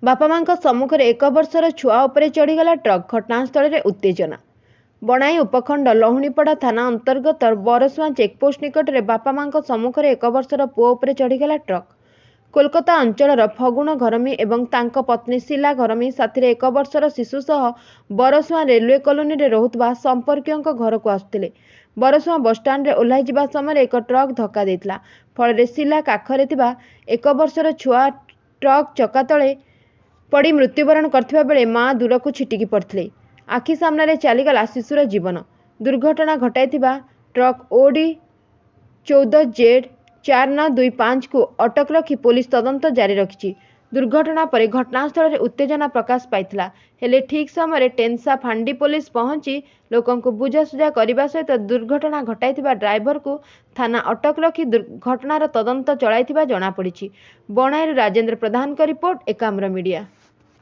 बापा मां सम्मुखें 1 वर्षर छुआ उपरे चढ़ीगला ट्रक। घटनास्थल में उत्तेजना। बणाई उपखंड लहुणीपड़ा थाना अंतर्गत बरसुआ चेकपोस्ट निकट में बापा मां सम्मुखें 1 वर्षर पुओ उपरे चढ़ीगला ट्रक। कोलकाता अंचल फगुण घरमी एवं तांको पत्नी शीला घरमी साथी 1 वर्षर शिशु सह बरसुआ रेलवे कॉलोनी रे रहुतबा संपर्कियों घर को आसुथिले। बरसुआ बसस्टाण्ड रे ओह्लाई जिबा समय एक ट्रक धक्का देइतला। फल शीला काखरे थिबा 1 वर्षर छुआ ट्रक चक्का तले पड़ी मृत्युवरण करथिबा बेले मां दूरकू छिटिकी पड़थिले। आखि सामने चलीगला शिशुर जीवन। दुर्घटना घटाइथिबा ट्रक ओडी 14Z4925 को अटक रखी पुलिस तदंत जारी रखिछि। दुर्घटना पर घटनास्थल में उत्तेजना प्रकाश पाइथिला। हेले ठीक समय टेन्सा फांडी पुलिस पहुंची लोकंकु बुझासुझा करने सहित दुर्घटना घटाइथिबा ड्राइवर को थाना अटक रखी घटनार तदंत चलाइथिबा जणापड़िछि। बणाईरु राजेंद्र प्रधान का रिपोर्ट एकाम्र मीडिया।